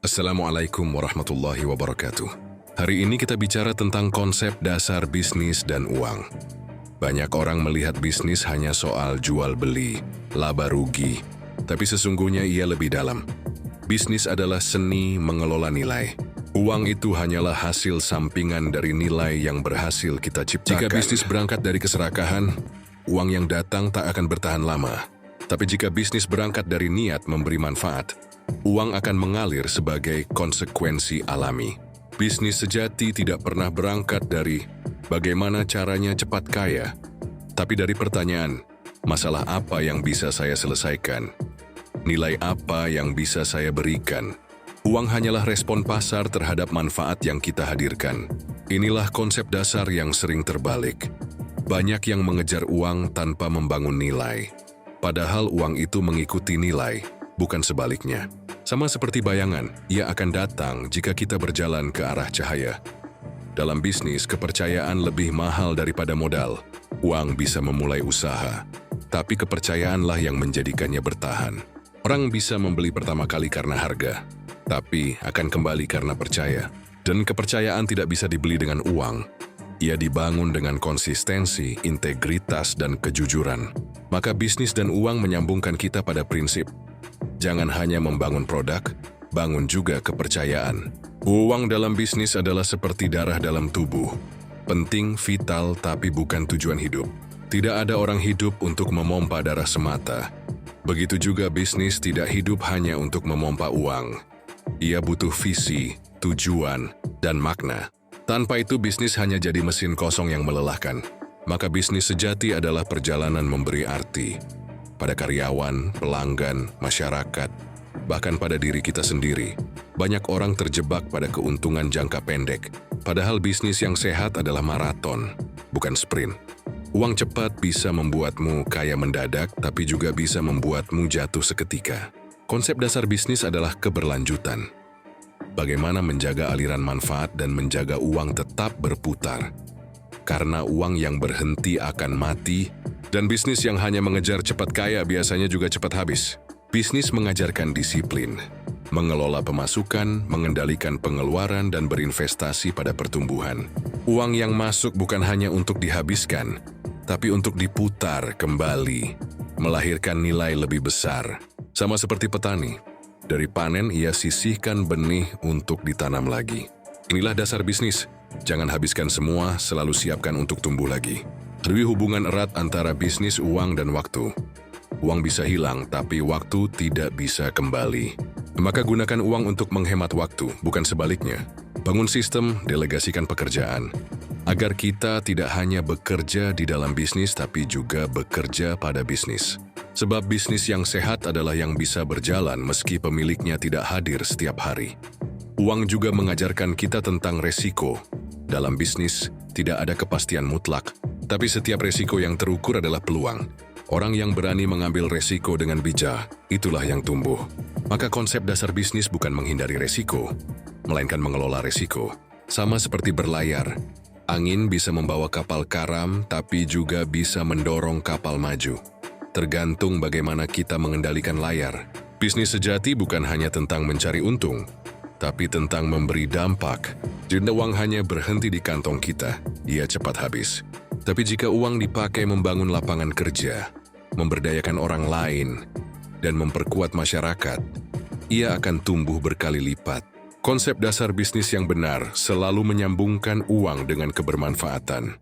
Assalamualaikum warahmatullahi wabarakatuh. Hari ini kita bicara tentang konsep dasar bisnis dan uang. Banyak orang melihat bisnis hanya soal jual beli, laba rugi, tapi sesungguhnya ia lebih dalam. Bisnis adalah seni mengelola nilai. Uang itu hanyalah hasil sampingan dari nilai yang berhasil kita ciptakan. Jika bisnis berangkat dari keserakahan, uang yang datang tak akan bertahan lama. Tapi jika bisnis berangkat dari niat memberi manfaat, uang akan mengalir sebagai konsekuensi alami. Bisnis sejati tidak pernah berangkat dari bagaimana caranya cepat kaya, tapi dari pertanyaan, masalah apa yang bisa saya selesaikan? Nilai apa yang bisa saya berikan? Uang hanyalah respon pasar terhadap manfaat yang kita hadirkan. Inilah konsep dasar yang sering terbalik. Banyak yang mengejar uang tanpa membangun nilai. Padahal uang itu mengikuti nilai, bukan sebaliknya. Sama seperti bayangan, ia akan datang jika kita berjalan ke arah cahaya. Dalam bisnis, kepercayaan lebih mahal daripada modal. Uang bisa memulai usaha, tapi kepercayaanlah yang menjadikannya bertahan. Orang bisa membeli pertama kali karena harga, tapi akan kembali karena percaya. Dan kepercayaan tidak bisa dibeli dengan uang. Ia dibangun dengan konsistensi, integritas, dan kejujuran. Maka bisnis dan uang menyambungkan kita pada prinsip. Jangan hanya membangun produk, bangun juga kepercayaan. Uang dalam bisnis adalah seperti darah dalam tubuh. Penting, vital, tapi bukan tujuan hidup. Tidak ada orang hidup untuk memompa darah semata. Begitu juga bisnis tidak hidup hanya untuk memompa uang. Ia butuh visi, tujuan, dan makna. Tanpa itu bisnis hanya jadi mesin kosong yang melelahkan. Maka bisnis sejati adalah perjalanan memberi arti pada karyawan, pelanggan, masyarakat, bahkan pada diri kita sendiri. Banyak orang terjebak pada keuntungan jangka pendek, padahal bisnis yang sehat adalah maraton, bukan sprint. Uang cepat bisa membuatmu kaya mendadak, tapi juga bisa membuatmu jatuh seketika. Konsep dasar bisnis adalah keberlanjutan. Bagaimana menjaga aliran manfaat dan menjaga uang tetap berputar. Karena uang yang berhenti akan mati, dan bisnis yang hanya mengejar cepat kaya biasanya juga cepat habis. Bisnis mengajarkan disiplin, mengelola pemasukan, mengendalikan pengeluaran, dan berinvestasi pada pertumbuhan. Uang yang masuk bukan hanya untuk dihabiskan, tapi untuk diputar kembali, melahirkan nilai lebih besar. Sama seperti petani. Dari panen, ia sisihkan benih untuk ditanam lagi. Inilah dasar bisnis. Jangan habiskan semua, selalu siapkan untuk tumbuh lagi. Ada hubungan erat antara bisnis, uang, dan waktu. Uang bisa hilang, tapi waktu tidak bisa kembali. Maka gunakan uang untuk menghemat waktu, bukan sebaliknya. Bangun sistem, delegasikan pekerjaan. Agar kita tidak hanya bekerja di dalam bisnis, tapi juga bekerja pada bisnis. Sebab bisnis yang sehat adalah yang bisa berjalan meski pemiliknya tidak hadir setiap hari. Uang juga mengajarkan kita tentang resiko. Dalam bisnis, tidak ada kepastian mutlak, tapi setiap resiko yang terukur adalah peluang. Orang yang berani mengambil resiko dengan bijak, itulah yang tumbuh. Maka konsep dasar bisnis bukan menghindari resiko, melainkan mengelola resiko. Sama seperti berlayar, angin bisa membawa kapal karam, tapi juga bisa mendorong kapal maju. Tergantung bagaimana kita mengendalikan layar. Bisnis sejati bukan hanya tentang mencari untung, tapi tentang memberi dampak. Jika uang hanya berhenti di kantong kita, ia cepat habis. Tapi jika uang dipakai membangun lapangan kerja, memberdayakan orang lain, dan memperkuat masyarakat, ia akan tumbuh berkali lipat. Konsep dasar bisnis yang benar selalu menyambungkan uang dengan kebermanfaatan.